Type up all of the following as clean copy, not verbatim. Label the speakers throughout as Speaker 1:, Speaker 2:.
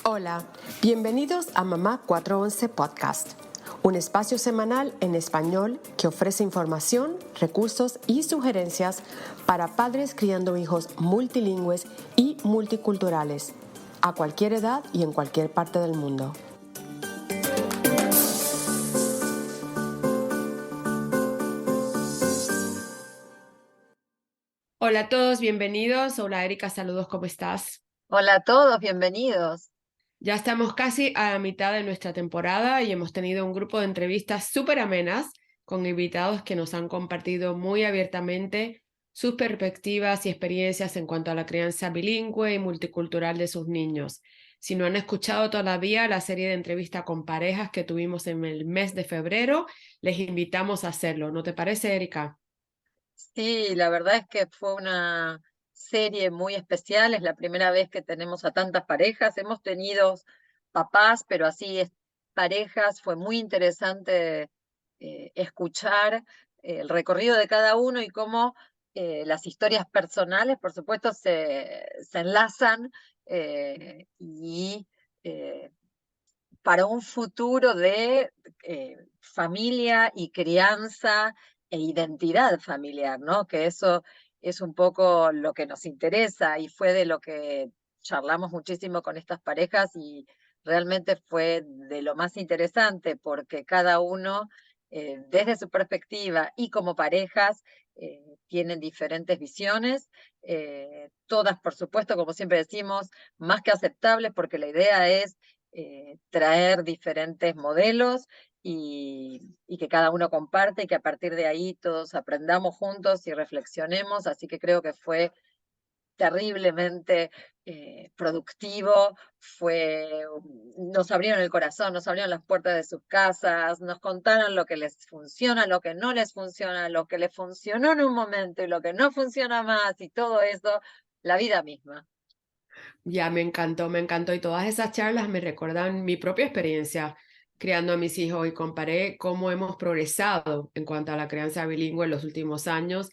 Speaker 1: Hola, bienvenidos a Mamá 411 Podcast, un espacio semanal en español que ofrece información, recursos y sugerencias para padres criando hijos multilingües y multiculturales, a cualquier edad y en cualquier parte del mundo. Hola a todos, bienvenidos. Hola Erika, saludos, ¿cómo estás?
Speaker 2: Hola a todos, bienvenidos.
Speaker 1: Ya estamos casi a la mitad de nuestra temporada y hemos tenido un grupo de entrevistas súper amenas con invitados que nos han compartido muy abiertamente sus perspectivas y experiencias en cuanto a la crianza bilingüe y multicultural de sus niños. Si no han escuchado todavía la serie de entrevistas con parejas que tuvimos en el mes de febrero, les invitamos a hacerlo. ¿No te parece, Erika?
Speaker 2: Sí, la verdad es que fue una serie muy especial, es la primera vez que tenemos a tantas parejas. Hemos tenido papás, pero así es, parejas. Fue muy interesante escuchar el recorrido de cada uno y cómo las historias personales, por supuesto, se enlazan y eh, para un futuro de familia y crianza e identidad familiar, ¿no? Que eso es un poco lo que nos interesa y fue de lo que charlamos muchísimo con estas parejas y realmente fue de lo más interesante porque cada uno, desde su perspectiva y como parejas, tienen diferentes visiones, todas, por supuesto, como siempre decimos, más que aceptables porque la idea es traer diferentes modelos y que cada uno comparte y que a partir de ahí todos aprendamos juntos y reflexionemos. Así que creo que fue terriblemente productivo, nos abrieron el corazón, nos abrieron las puertas de sus casas, nos contaron lo que les funciona, lo que no les funciona, lo que les funcionó en un momento y lo que no funciona más y todo eso, la vida misma.
Speaker 1: Ya, me encantó, me encantó. Y todas esas charlas me recuerdan mi propia experiencia criando a mis hijos y comparé cómo hemos progresado en cuanto a la crianza bilingüe en los últimos años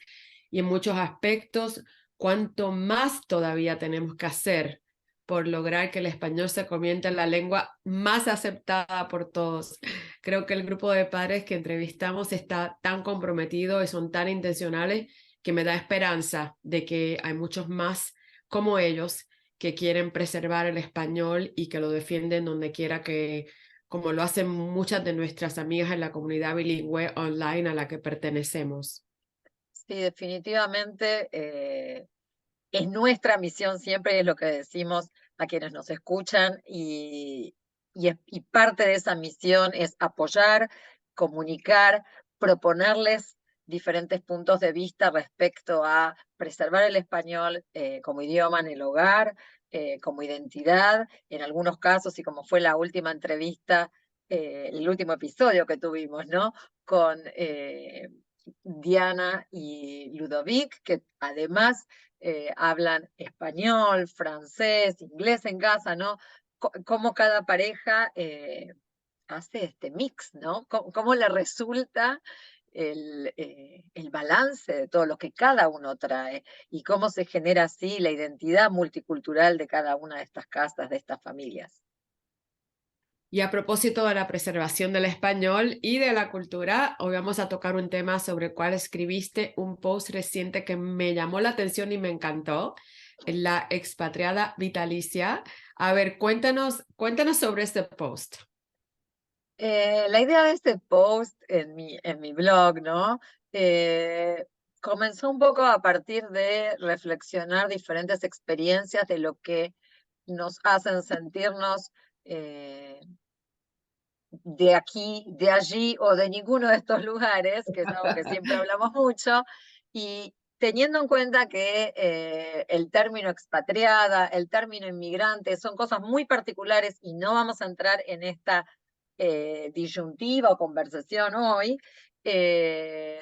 Speaker 1: y en muchos aspectos, cuánto más todavía tenemos que hacer por lograr que el español se convierta en la lengua más aceptada por todos. Creo que el grupo de padres que entrevistamos está tan comprometido y son tan intencionales que me da esperanza de que hay muchos más como ellos que quieren preservar el español y que lo defienden donde quiera que, como lo hacen muchas de nuestras amigas en la comunidad bilingüe online a la que pertenecemos.
Speaker 2: Sí, definitivamente es nuestra misión siempre, es lo que decimos a quienes nos escuchan y parte de esa misión es apoyar, comunicar, proponerles diferentes puntos de vista respecto a preservar el español como idioma en el hogar, como identidad, en algunos casos, y como fue la última entrevista, el último episodio que tuvimos, ¿no? Con Diana y Ludovic, que además hablan español, francés, inglés en casa, ¿no? Cómo cada pareja hace este mix, ¿no? Cómo le resulta el balance de todo lo que cada uno trae y cómo se genera así la identidad multicultural de cada una de estas casas, de estas familias.
Speaker 1: Y a propósito de la preservación del español y de la cultura, hoy vamos a tocar un tema sobre el cual escribiste un post reciente que me llamó la atención y me encantó, la expatriada vitalicia. A ver, cuéntanos sobre este post.
Speaker 2: La idea de este post en mi blog, ¿no? Eh, Comenzó un poco a partir de reflexionar diferentes experiencias de lo que nos hacen sentirnos de aquí, de allí o de ninguno de estos lugares, que es algo que siempre hablamos mucho, y teniendo en cuenta que el término expatriada, el término inmigrante, son cosas muy particulares y no vamos a entrar en esta disyuntiva o conversación hoy, eh,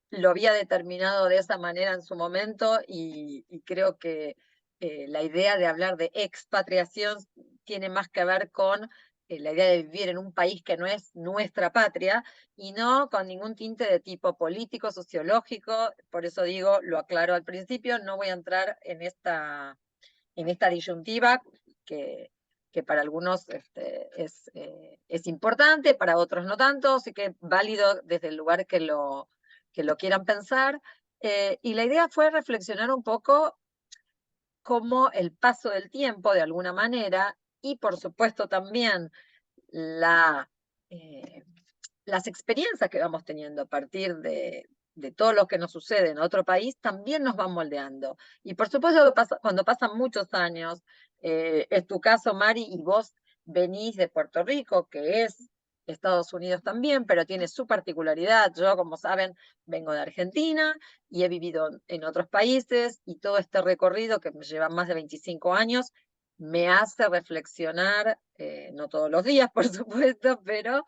Speaker 2: lo había determinado de esa manera en su momento y creo que la idea de hablar de expatriación tiene más que ver con la idea de vivir en un país que no es nuestra patria y no con ningún tinte de tipo político, sociológico. Por eso digo, lo aclaro al principio, no voy a entrar en esta disyuntiva que que para algunos es importante, para otros no tanto, así que válido desde el lugar que lo quieran pensar. Y la idea fue reflexionar un poco cómo el paso del tiempo, de alguna manera, y por supuesto también la, eh, las experiencias que vamos teniendo a partir de todo lo que nos sucede en otro país, también nos van moldeando. Y por supuesto, cuando pasan muchos años, es tu caso, Mari, y vos venís de Puerto Rico, que es Estados Unidos también, pero tiene su particularidad. Yo, como saben, vengo de Argentina y he vivido en otros países, y todo este recorrido que me lleva más de 25 años me hace reflexionar, no todos los días, por supuesto, pero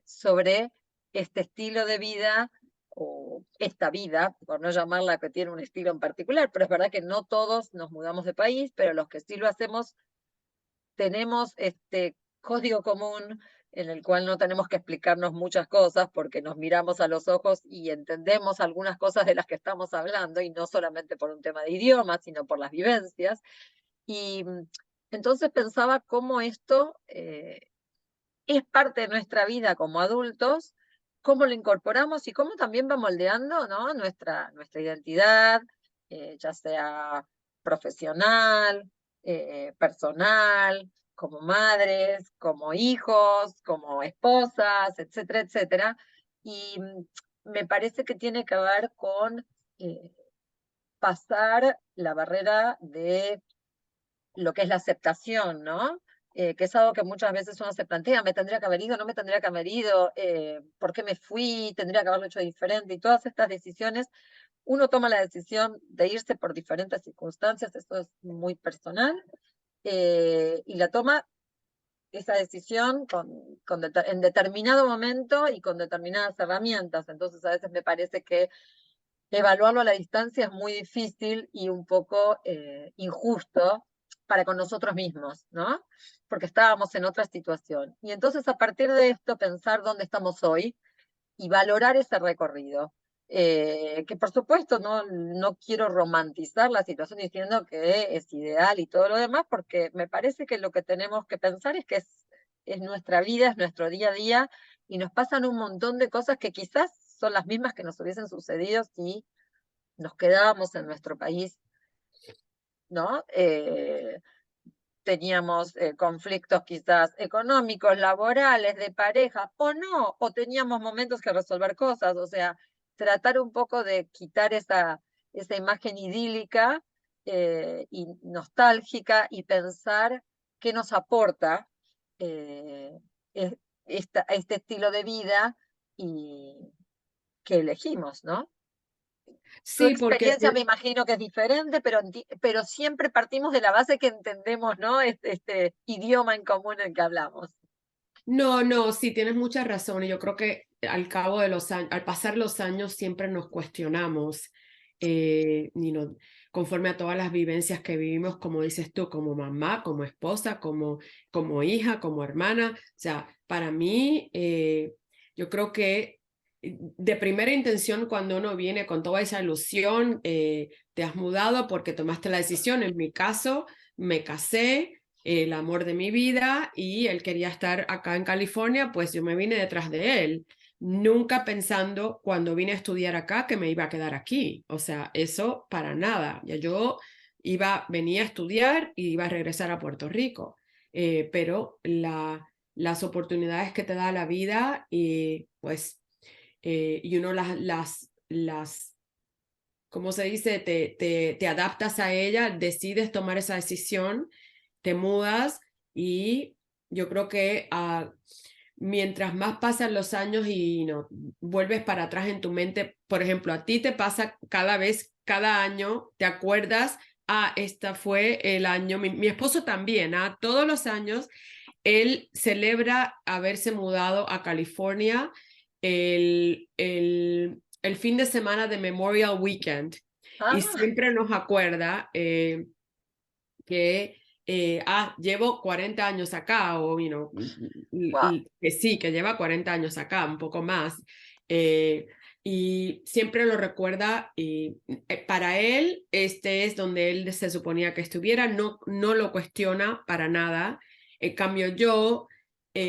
Speaker 2: sobre este estilo de vida o esta vida, por no llamarla que tiene un estilo en particular, pero es verdad que no todos nos mudamos de país, pero los que sí lo hacemos tenemos este código común en el cual no tenemos que explicarnos muchas cosas porque nos miramos a los ojos y entendemos algunas cosas de las que estamos hablando, y no solamente por un tema de idioma, sino por las vivencias. Y entonces pensaba cómo esto es parte de nuestra vida como adultos, cómo lo incorporamos y cómo también va moldeando, ¿no? nuestra identidad, ya sea profesional, personal, como madres, como hijos, como esposas, etcétera, etcétera. Y me parece que tiene que ver con eh, pasar la barrera de lo que es la aceptación, ¿no? Que es algo que muchas veces uno se plantea: ¿me tendría que haber ido? ¿No me tendría que haber ido? ¿Por qué me fui? ¿Tendría que haberlo hecho diferente? Y todas estas decisiones, uno toma la decisión de irse por diferentes circunstancias, esto es muy personal, y la toma esa decisión en determinado momento y con determinadas herramientas. Entonces, a veces me parece que evaluarlo a la distancia es muy difícil y un poco injusto para con nosotros mismos, ¿no? Porque estábamos en otra situación. Y entonces, a partir de esto, pensar dónde estamos hoy y valorar ese recorrido. Que por supuesto no quiero romantizar la situación diciendo que es ideal y todo lo demás, porque me parece que lo que tenemos que pensar es que es nuestra vida, es nuestro día a día, y nos pasan un montón de cosas que quizás son las mismas que nos hubiesen sucedido si nos quedábamos en nuestro país, ¿no? Teníamos conflictos quizás económicos, laborales, de pareja, o no, o teníamos momentos que resolver cosas, o sea, tratar un poco de quitar esa imagen idílica y nostálgica, y pensar qué nos aporta eh, este estilo de vida y que elegimos, ¿no? Tu
Speaker 1: Sí, porque
Speaker 2: experiencia me imagino que es diferente, pero siempre partimos de la base que entendemos, ¿no? Este idioma en común en el que hablamos.
Speaker 1: no, no, sí, tienes mucha razón. Y yo creo que al cabo de los años, al pasar los años, siempre nos cuestionamos, conforme a todas las vivencias que vivimos, como dices tú, como mamá, como esposa, como hija, como hermana. O sea, para mí, yo creo que de primera intención, cuando uno viene con toda esa ilusión, te has mudado porque tomaste la decisión. En mi caso, me casé, el amor de mi vida, y él quería estar acá en California, pues yo me vine detrás de él, nunca pensando cuando vine a estudiar acá que me iba a quedar aquí. O sea, eso para nada. Ya yo venía a estudiar y iba a regresar a Puerto Rico. Pero las oportunidades que te da la vida, y pues, y uno ¿cómo se dice? Te adaptas a ella, decides tomar esa decisión, te mudas. Y yo creo que mientras más pasan los años y no vuelves para atrás en tu mente, por ejemplo, a ti te pasa cada año, te acuerdas: esta fue el año, mi esposo también, todos los años, él celebra haberse mudado a California el fin de semana de Memorial Weekend, y
Speaker 2: Ah,
Speaker 1: siempre nos acuerda que llevo 40 años acá, o
Speaker 2: wow.
Speaker 1: que sí, que lleva 40 años acá, un poco más. Eh, y siempre lo recuerda y para él este es donde él se suponía que estuviera, no lo cuestiona para nada. En cambio yo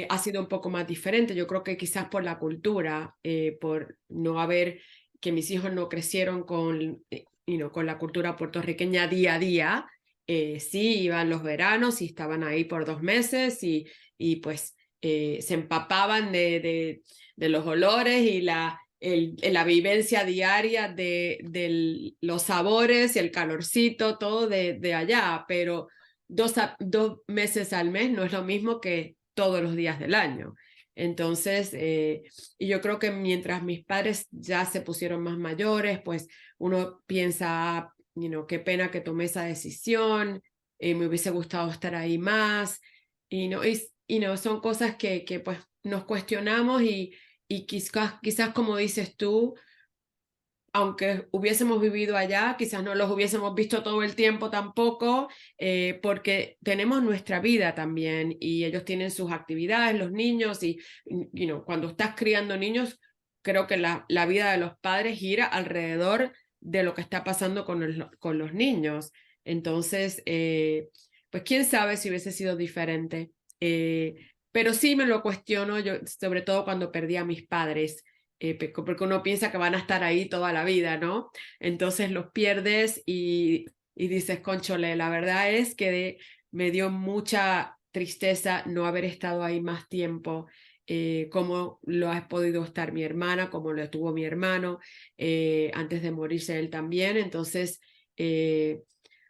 Speaker 1: ha sido un poco más diferente, yo creo que quizás por la cultura, por no haber, que mis hijos no crecieron con, con la cultura puertorriqueña día a día, sí iban los veranos y estaban ahí por 2 meses y pues se empapaban de los olores y la vivencia diaria de los sabores y el calorcito, todo de allá, pero 2 meses al mes no es lo mismo que todos los días del año. Entonces, y yo creo que mientras mis padres ya se pusieron más mayores, pues uno piensa, qué pena que tomé esa decisión, me hubiese gustado estar ahí más, son cosas que pues nos cuestionamos y quizás como dices tú, aunque hubiésemos vivido allá, quizás no los hubiésemos visto todo el tiempo tampoco, porque tenemos nuestra vida también y ellos tienen sus actividades, los niños, y cuando estás criando niños, creo que la vida de los padres gira alrededor de lo que está pasando con los niños. Entonces, pues quién sabe si hubiese sido diferente. Pero sí me lo cuestiono, yo, sobre todo cuando perdí a mis padres, porque uno piensa que van a estar ahí toda la vida, ¿no? Entonces los pierdes y dices, conchole, la verdad es que me dio mucha tristeza no haber estado ahí más tiempo, como lo ha podido estar mi hermana, como lo estuvo mi hermano, antes de morirse él también. Entonces,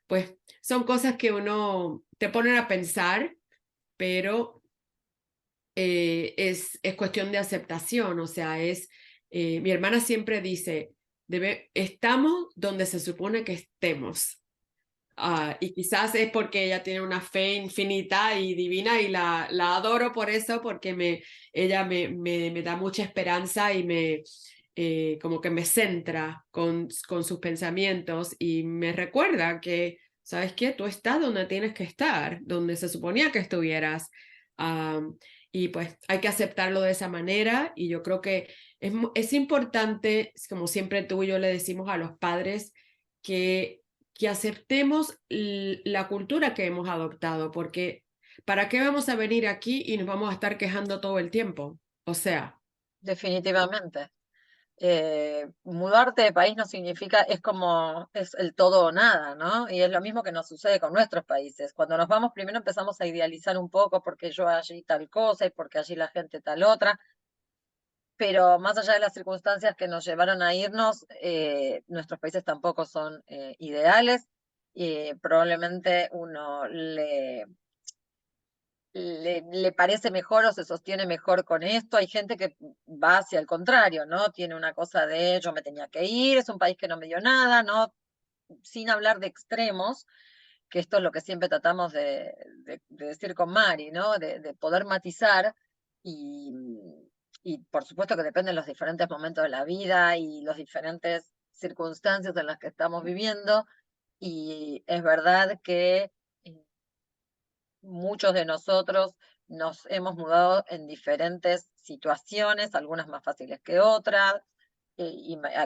Speaker 1: pues son cosas que uno te ponen a pensar, pero es cuestión de aceptación, o sea, mi hermana siempre dice, estamos donde se supone que estemos. Y quizás es porque ella tiene una fe infinita y divina y la adoro por eso, porque ella me da mucha esperanza y como que me centra con sus pensamientos y me recuerda que, ¿sabes qué? Tú estás donde tienes que estar, donde se suponía que estuvieras. Y pues hay que aceptarlo de esa manera y yo creo que es importante, como siempre tú y yo le decimos a los padres, que aceptemos la cultura que hemos adoptado, porque ¿para qué vamos a venir aquí y nos vamos a estar quejando todo el tiempo? O sea,
Speaker 2: Definitivamente. Mudarte de país no significa, es como, es el todo o nada, ¿no? Y es lo mismo que nos sucede con nuestros países. Cuando nos vamos, primero empezamos a idealizar un poco porque yo allí tal cosa y porque allí la gente tal otra, pero más allá de las circunstancias que nos llevaron a irnos, nuestros países tampoco son ideales y probablemente uno le parece mejor o se sostiene mejor con esto. Hay gente que va hacia el contrario, ¿no? Tiene una cosa de yo me tenía que ir, es un país que no me dio nada, ¿no? Sin hablar de extremos, que esto es lo que siempre tratamos de decir con Mari, ¿no? De poder matizar y, y por supuesto que dependen los diferentes momentos de la vida y las diferentes circunstancias en las que estamos viviendo. Y es verdad que muchos de nosotros nos hemos mudado en diferentes situaciones, algunas más fáciles que otras,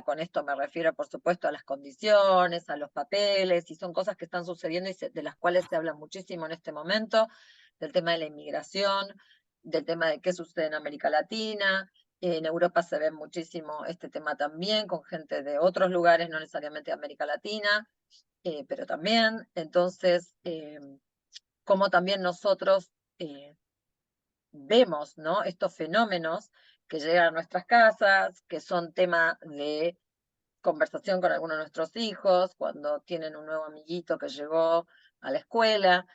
Speaker 2: con esto me refiero, por supuesto, a las condiciones, a los papeles, y son cosas que están sucediendo y de las cuales se habla muchísimo en este momento, del tema de la inmigración, del tema de qué sucede en América Latina. En Europa se ve muchísimo este tema también, con gente de otros lugares, no necesariamente de América Latina, pero también. Entonces, como también nosotros vemos, ¿no? Estos fenómenos que llegan a nuestras casas, que son tema de conversación con algunos de nuestros hijos, cuando tienen un nuevo amiguito que llegó a la escuela,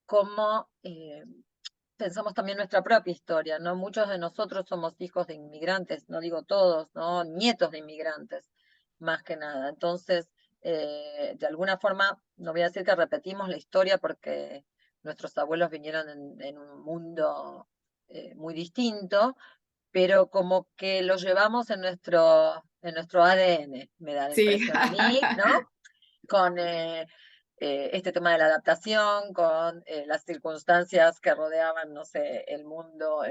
Speaker 2: como pensamos también nuestra propia historia, ¿no? Muchos de nosotros somos hijos de inmigrantes, no digo todos, ¿no? Nietos de inmigrantes, más que nada. Entonces, de alguna forma, no voy a decir que repetimos la historia porque nuestros abuelos vinieron en un mundo muy distinto, pero como que lo llevamos en nuestro ADN, me da la
Speaker 1: sí.
Speaker 2: impresión a mí, ¿no? Con este tema de la adaptación, con las circunstancias que rodeaban, no sé, el mundo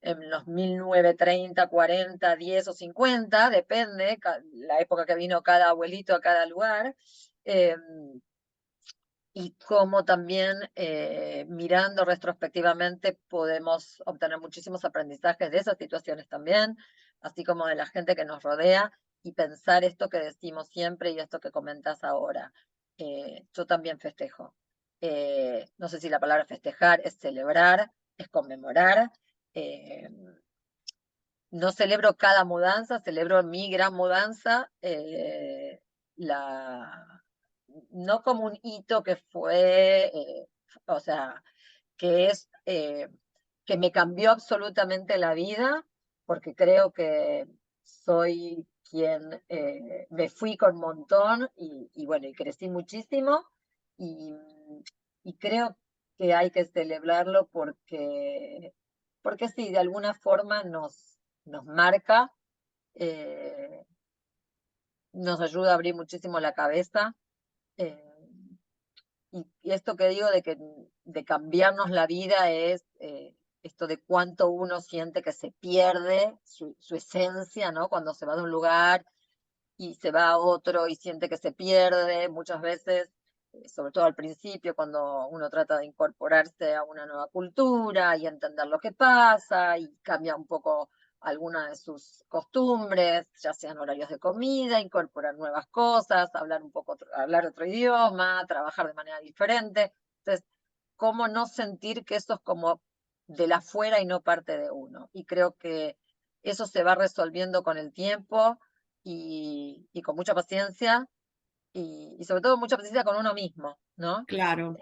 Speaker 2: en los 1930, 40, 10 o 50, depende, la época que vino cada abuelito a cada lugar. Eh, y cómo también mirando retrospectivamente podemos obtener muchísimos aprendizajes de esas situaciones también, así como de la gente que nos rodea, y pensar esto que decimos siempre y esto que comentas ahora. Yo también festejo. No sé si la palabra festejar es celebrar, es conmemorar. eh, no celebro cada mudanza, celebro mi gran mudanza, la, no como un hito que fue, o sea, que es, que me cambió absolutamente la vida, porque creo que soy quien me fui con un montón y bueno, y crecí muchísimo y, y creo que hay que celebrarlo porque sí, de alguna forma nos marca, eh, nos ayuda a abrir muchísimo la cabeza. eh, y esto que digo de cambiarnos la vida es esto de cuánto uno siente que se pierde su esencia, ¿no? Cuando se va de un lugar y se va a otro y siente que se pierde, muchas veces, sobre todo al principio, cuando uno trata de incorporarse a una nueva cultura y entender lo que pasa y cambia un poco algunas de sus costumbres, ya sean horarios de comida, incorporar nuevas cosas, hablar un poco, hablar otro idioma, trabajar de manera diferente. Entonces, ¿cómo no sentir que eso es como de la afuera y no parte de uno? Y creo que eso se va resolviendo con el tiempo y con mucha paciencia y sobre todo mucha paciencia con uno mismo, ¿no?
Speaker 1: Claro,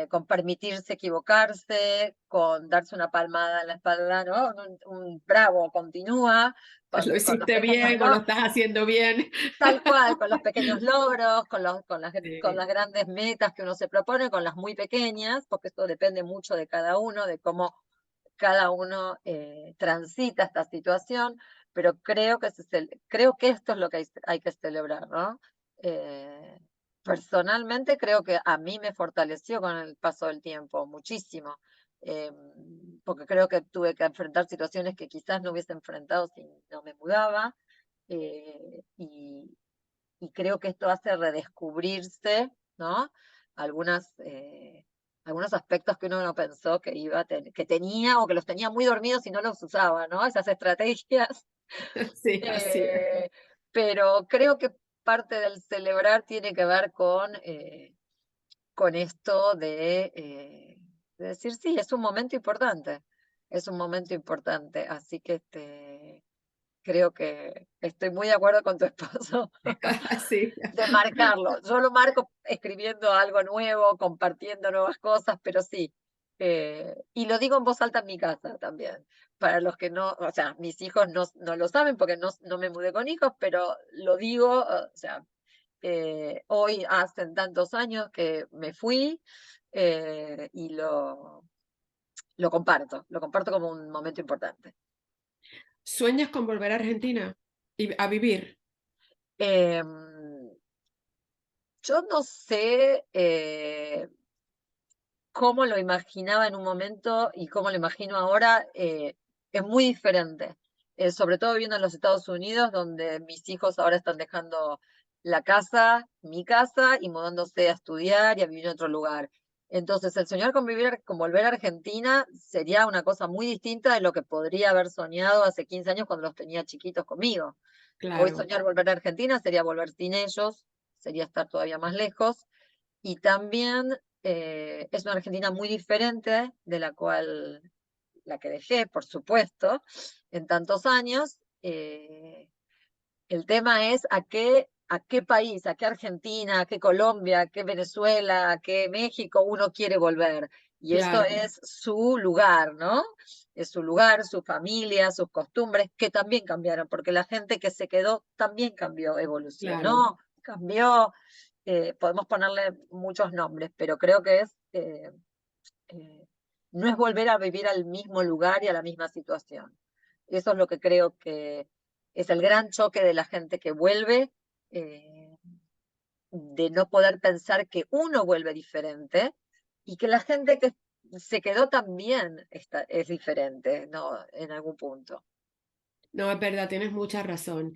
Speaker 2: Con permitirse equivocarse, con darse una palmada en la espalda, ¿no? Un bravo, continúa,
Speaker 1: lo
Speaker 2: con los
Speaker 1: hiciste
Speaker 2: pequeños
Speaker 1: bien o lo estás haciendo bien.
Speaker 2: tal cual, con los pequeños logros, con
Speaker 1: Sí,
Speaker 2: las grandes metas que uno se propone, con las muy pequeñas, porque esto depende mucho de cada uno, de cómo cada uno transita esta situación, pero creo que esto es lo que hay que celebrar, ¿no? Eh, Personalmente creo que a mí me fortaleció con el paso del tiempo muchísimo, eh, porque creo que tuve que enfrentar situaciones que quizás no hubiese enfrentado si no me mudaba, eh, y, y creo que esto hace redescubrirse, ¿no? Algunas, algunos aspectos que uno no pensó que iba que tenía o que los tenía muy dormidos y no los usaba, ¿no? Esas estrategias.
Speaker 1: sí, así es.
Speaker 2: Eh, pero creo que parte del celebrar tiene que ver con esto de decir, sí, es un momento importante, es un momento importante, así que creo que estoy muy de acuerdo con tu esposo
Speaker 1: Sí.
Speaker 2: de marcarlo. Yo lo marco escribiendo algo nuevo, compartiendo nuevas cosas, pero sí. Y lo digo en voz alta en mi casa también. Para los que no, o sea, mis hijos no lo saben porque no me mudé con hijos, pero lo digo, o sea, hoy hacen tantos años que me fui y lo comparto como un momento importante.
Speaker 1: ¿Sueñas con volver a Argentina y a vivir?
Speaker 2: Em, yo no sé cómo lo imaginaba en un momento y cómo lo imagino ahora, es muy diferente. Sobre todo viviendo en los Estados Unidos, donde mis hijos ahora están dejando la casa, mi casa, y mudándose a estudiar y a vivir en otro lugar. Entonces, el soñar con volver a Argentina sería una cosa muy distinta de lo que podría haber soñado hace 15 años cuando los tenía chiquitos conmigo. Hoy
Speaker 1: Claro,
Speaker 2: soñar volver a Argentina sería volver sin ellos, sería estar todavía más lejos. Y también es una Argentina muy diferente de la que dejé, por supuesto, en tantos años. El tema es a qué país, a qué Argentina, a qué Colombia, a qué Venezuela, a qué México uno quiere volver. Y eso
Speaker 1: claro,
Speaker 2: es su lugar, ¿no? Es su lugar, su familia, sus costumbres, que también cambiaron, porque la gente que se quedó también cambió,
Speaker 1: claro.
Speaker 2: evolucionó, cambió. Podemos ponerle muchos nombres, pero creo que eh, no es volver a vivir al mismo lugar y a la misma situación. Eso es lo que creo que es el gran choque de la gente que vuelve, eh, de no poder pensar que uno vuelve diferente y que la gente que se quedó también, es diferente, ¿no? En algún punto.
Speaker 1: No, es verdad, tienes mucha razón.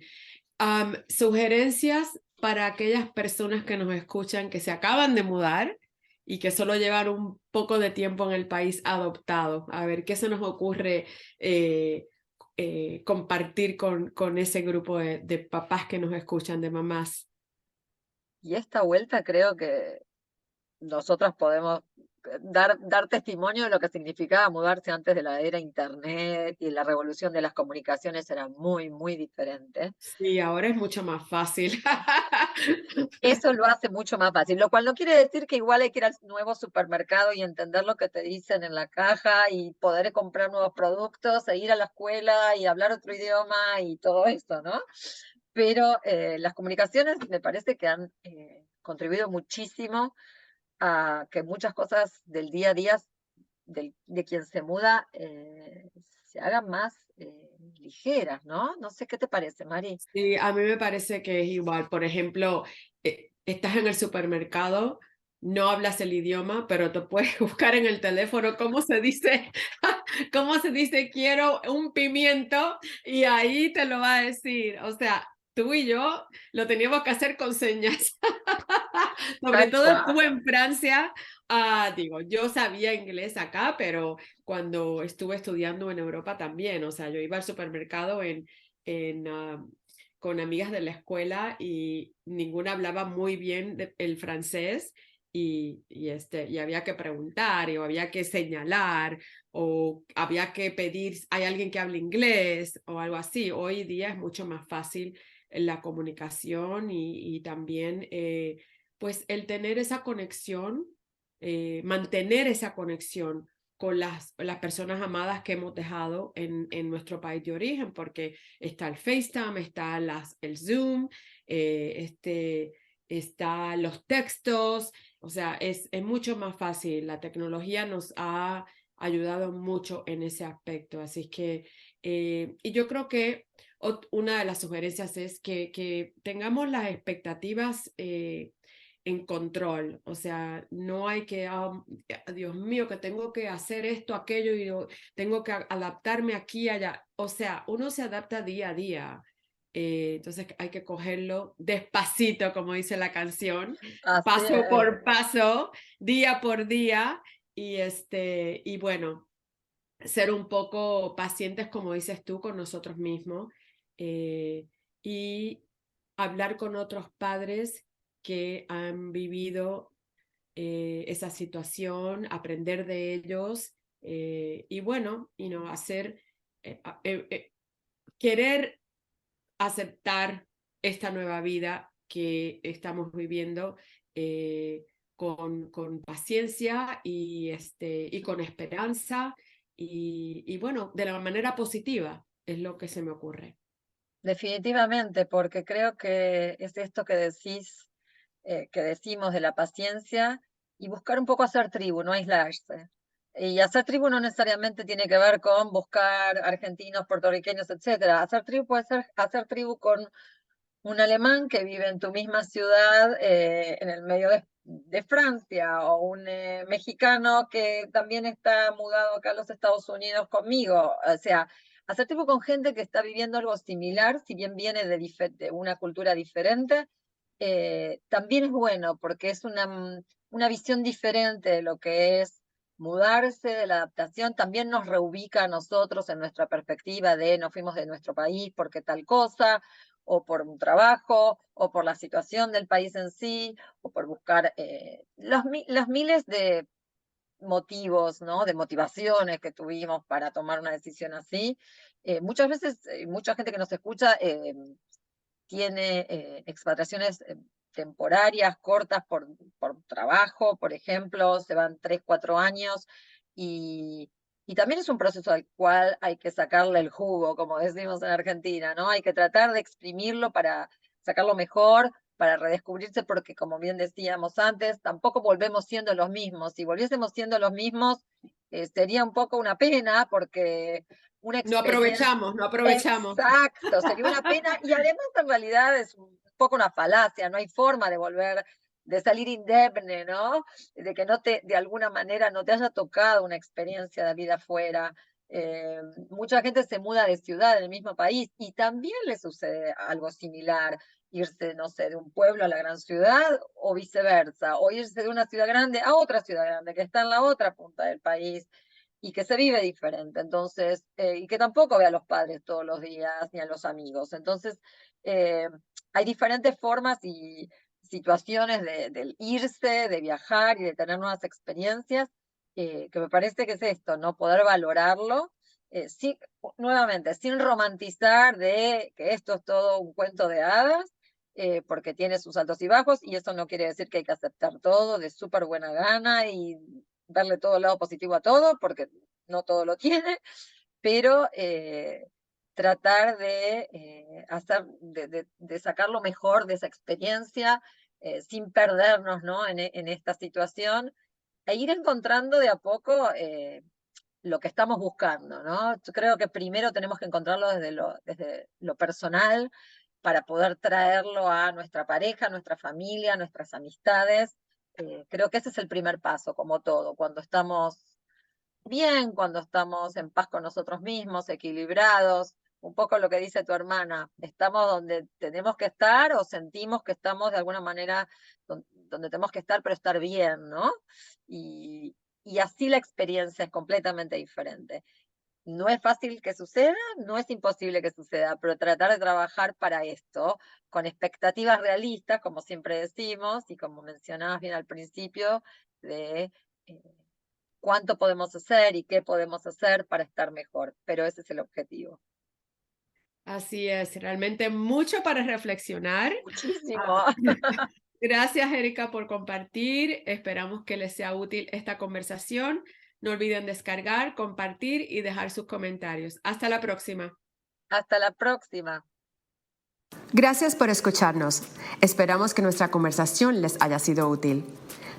Speaker 1: Sugerencias para aquellas personas que nos escuchan que se acaban de mudar y que solo llevan un poco de tiempo en el país adoptado. A ver, ¿qué se nos ocurre compartir con ese grupo de papás que nos escuchan, de mamás?
Speaker 2: Y esta vuelta creo que nosotros podemos dar testimonio de lo que significaba mudarse antes de la era internet y la revolución de las comunicaciones era muy, muy diferente.
Speaker 1: Sí, ahora es mucho más fácil.
Speaker 2: Eso lo hace mucho más fácil, lo cual no quiere decir que igual hay que ir al nuevo supermercado y entender lo que te dicen en la caja y poder comprar nuevos productos e ir a la escuela y hablar otro idioma y todo esto, ¿no? Pero las comunicaciones me parece que han contribuido muchísimo a que muchas cosas del día a día de quien se muda se hagan más ligeras, ¿no? No sé qué te parece, Mari.
Speaker 1: Sí, a mí me parece que es igual. Por ejemplo, estás en el supermercado, no hablas el idioma, pero te puedes buscar en el teléfono cómo se dice, cómo se dice quiero un pimiento y ahí te lo va a decir. O sea, tú y yo lo teníamos que hacer con señas. Sobre
Speaker 2: Tal
Speaker 1: todo tú
Speaker 2: cual.
Speaker 1: en Francia, digo, yo sabía inglés acá, pero cuando estuve estudiando en Europa también, o sea, yo iba al supermercado en con amigas de la escuela y ninguna hablaba muy bien el francés y había que preguntar o había que señalar o había que pedir, ¿hay alguien que hable inglés o algo así? Hoy día es mucho más fácil la comunicación y también pues el tener esa conexión, mantener esa conexión con las personas amadas que hemos dejado en nuestro país de origen, porque está el FaceTime, está el Zoom, está los textos, o sea, es mucho más fácil. La tecnología nos ha ayudado mucho en ese aspecto, así que, y yo creo que una de las sugerencias es que tengamos las expectativas en control, o sea, no hay que, Dios mío, que tengo que hacer esto, aquello, y tengo que adaptarme aquí, allá, o sea, uno se adapta día a día, entonces hay que cogerlo despacito, como dice la canción,
Speaker 2: Así
Speaker 1: paso
Speaker 2: es.
Speaker 1: por paso, día por día, y bueno, ser un poco pacientes, como dices tú, con nosotros mismos eh, y hablar con otros padres que han vivido esa situación, aprender de ellos y bueno, hacer, querer aceptar esta nueva vida que estamos viviendo con paciencia y con esperanza y bueno, de la manera positiva es lo que se me ocurre.
Speaker 2: Definitivamente, porque creo que es esto que decís, que decimos de la paciencia y buscar un poco hacer tribu, no aislarse. Y hacer tribu no necesariamente tiene que ver con buscar argentinos, puertorriqueños, etcétera. Hacer tribu puede ser hacer tribu con un alemán que vive en tu misma ciudad, en el medio de Francia, o un mexicano que también está mudado acá a los Estados Unidos conmigo. O sea, hacer tipo con gente que está viviendo algo similar, si bien viene de una cultura diferente, también es bueno porque es una visión diferente de lo que es mudarse, de la adaptación, también nos reubica a nosotros en nuestra perspectiva de nos fuimos de nuestro país porque tal cosa, o por un trabajo, o por la situación del país en sí, o por buscar los miles de motivos, ¿no? De motivaciones que tuvimos para tomar una decisión así. Muchas veces, mucha gente que nos escucha tiene expatriaciones temporarias, cortas por trabajo, por ejemplo, se van 3, 4 años y, y también es un proceso al cual hay que sacarle el jugo, como decimos en Argentina, ¿no? Hay que tratar de exprimirlo para sacarlo mejor, para redescubrirse, porque como bien decíamos antes, tampoco volvemos siendo los mismos. Si volviésemos siendo los mismos, sería un poco una pena, porque una
Speaker 1: No
Speaker 2: experiencia.
Speaker 1: aprovechamos, no aprovechamos.
Speaker 2: Exacto, sería una pena y además en realidad es un poco una falacia, no hay forma de volver. de salir indemne, ¿no? De que de alguna manera no te haya tocado una experiencia de vida afuera. Mucha gente se muda de ciudad en el mismo país y también le sucede algo similar, irse, no sé, de un pueblo a la gran ciudad o viceversa, o irse de una ciudad grande a otra ciudad grande que está en la otra punta del país y que se vive diferente, entonces, y que tampoco ve a los padres todos los días ni a los amigos. Entonces, eh, hay diferentes formas y situaciones de irse, de viajar y de tener nuevas experiencias, que me parece que es esto, ¿no? Poder valorarlo, nuevamente, sin romantizar de que esto es todo un cuento de hadas, porque tiene sus altos y bajos, y eso no quiere decir que hay que aceptar todo de súper buena gana y verle todo el lado positivo a todo, porque no todo lo tiene, pero tratar de sacar lo mejor de esa experiencia, sin perdernos, ¿no? En esta situación, e ir encontrando de a poco lo que estamos buscando, ¿no? Yo creo que primero tenemos que encontrarlo desde lo personal para poder traerlo a nuestra pareja, a nuestra familia, a nuestras amistades. Creo que ese es el primer paso, como todo, cuando estamos bien, cuando estamos en paz con nosotros mismos, equilibrados, un poco lo que dice tu hermana, estamos donde tenemos que estar o sentimos que estamos de alguna manera donde tenemos que estar, pero estar bien, ¿no? Y así la experiencia es completamente diferente. No es fácil que suceda, no es imposible que suceda, pero tratar de trabajar para esto, con expectativas realistas, como siempre decimos, y como mencionabas bien al principio, de eh, cuánto podemos hacer y qué podemos hacer para estar mejor, pero ese es el objetivo.
Speaker 1: Así es, realmente mucho para reflexionar.
Speaker 2: Muchísimo.
Speaker 1: Ah, Gracias, Erika, por compartir. Esperamos que les sea útil esta conversación. No olviden descargar, compartir y dejar sus comentarios. Hasta la próxima.
Speaker 2: Hasta la próxima.
Speaker 1: Gracias por escucharnos. Esperamos que nuestra conversación les haya sido útil.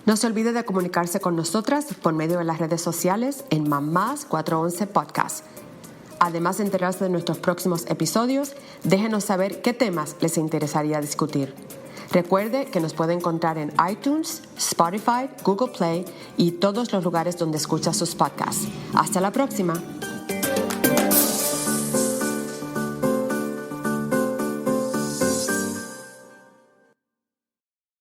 Speaker 1: No se olvide de comunicarse con nosotras por medio de las redes sociales en Mamás 411 Podcast. Además de enterarse de nuestros próximos episodios, déjenos saber qué temas les interesaría discutir. Recuerde que nos puede encontrar en iTunes, Spotify, Google Play y todos los lugares donde escucha sus podcasts. Hasta la próxima.